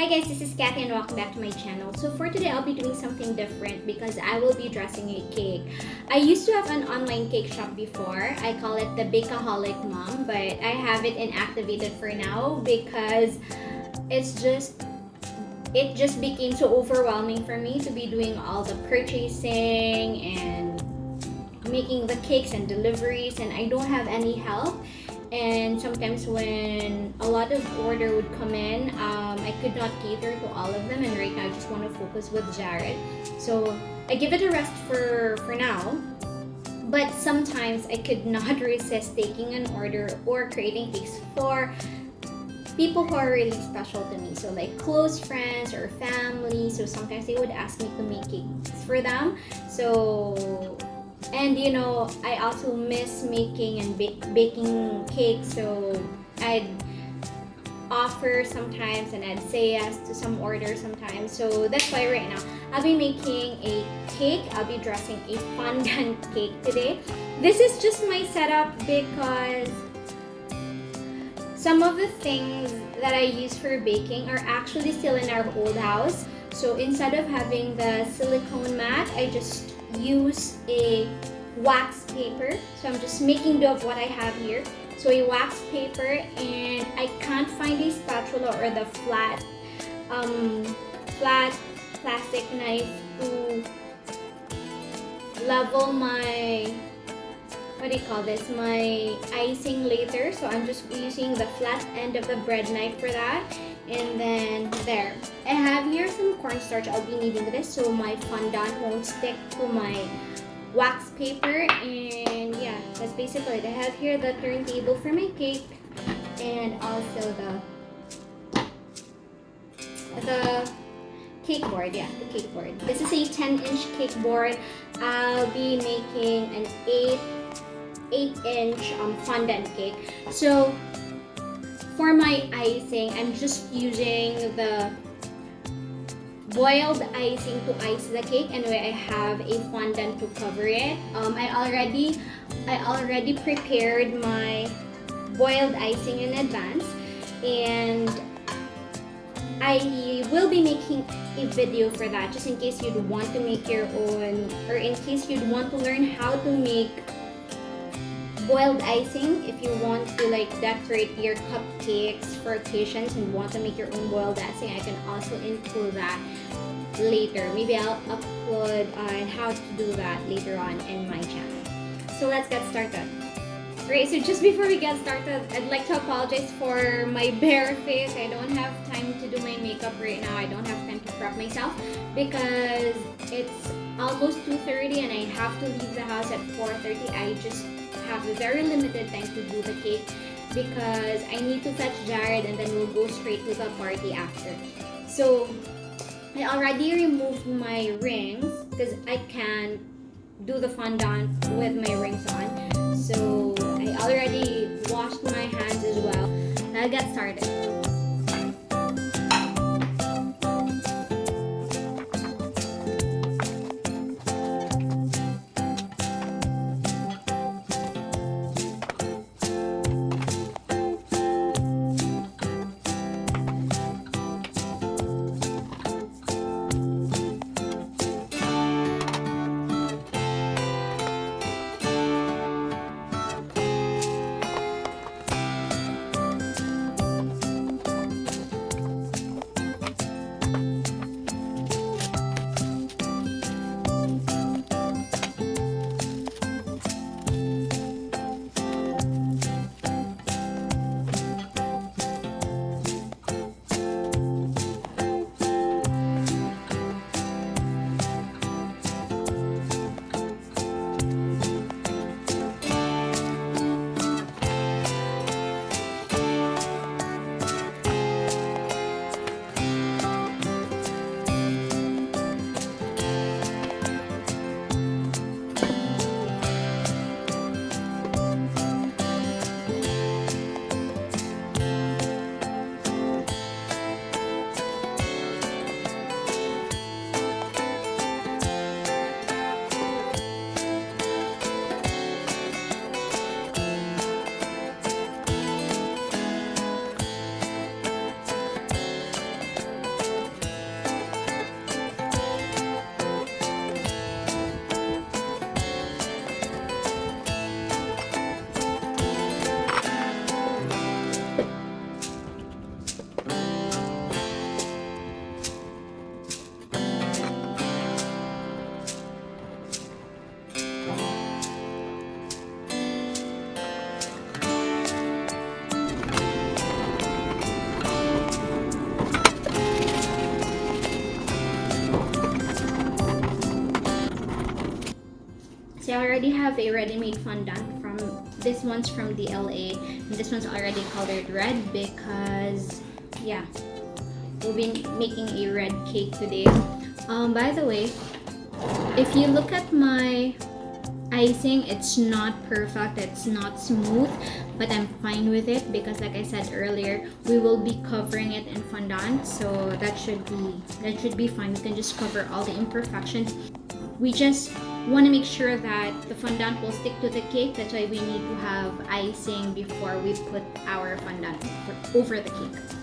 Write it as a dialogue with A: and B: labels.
A: Hi guys, this is Kathy and welcome back to my channel. So for today, I'll be doing something different because I will be dressing a cake. I used to have an online cake shop before. I call it the Bakeaholic Mom, but I have it inactivated for now because it just became so overwhelming for me to be doing all the purchasing and making the cakes and deliveries, and I don't have any help. And sometimes when a lot of order would come in, I could not cater to all of them, and right now I just want to focus with Jared. So I give it a rest for now, but sometimes I could not resist taking an order or creating cakes for people who are really special to me, so like close friends or family. So sometimes they would ask me to make cakes for them. And I also miss making and baking cakes, so I'd offer sometimes and I'd say yes to some orders sometimes. So that's why right now I'll be making a cake. I'll be dressing a fondant cake today. This is just my setup because some of the things that I use for baking are actually still in our old house. So instead of having the silicone mat, I just use a wax paper. So I'm just making do of what I have here. So a wax paper, and I can't find a spatula or the flat plastic knife to level my, what do you call this, my icing later. So I'm just using the flat end of the bread knife for that. And then there, I have here some cornstarch. I'll be needing this so my fondant won't stick to my wax paper. And yeah, that's basically it. I have here the turntable for my cake, and also the cake board. Yeah, the cake board. This is a 10-inch cake board. I'll be making an 8-inch fondant cake. So for my icing, I'm just using the boiled icing to ice the cake. Anyway, I have a fondant to cover it. I already prepared my boiled icing in advance, and I will be making a video for that, just in case you'd want to make your own, or in case you'd want to learn how to make boiled icing. If you want to like decorate your cupcakes for occasions and want to make your own boiled icing, I can also include that later. Maybe I'll upload on how to do that later on in my channel. So let's get started. Great, so just before we get started, I'd like to apologize for my bare face. I don't have time to do my makeup right now. I don't have time to prep myself because it's almost 2:30 and I have to leave the house at 4:30. I just have a very limited time to do the cake because I need to fetch Jared and then we'll go straight to the party after. So I already removed my rings because I can't do the fondant with my rings on. So I already washed my hands as well. I'll get started. already have a ready-made fondant from, this one's from the LA, and this one's already colored red because, yeah, we'll be making a red cake today. By the way, if you look at my icing, it's not perfect, it's not smooth, but I'm fine with it because, like I said earlier, we will be covering it in fondant, so that should be fine. We can just cover all the imperfections. We just want to make sure that the fondant will stick to the cake. That's why we need to have icing before we put our fondant over the cake.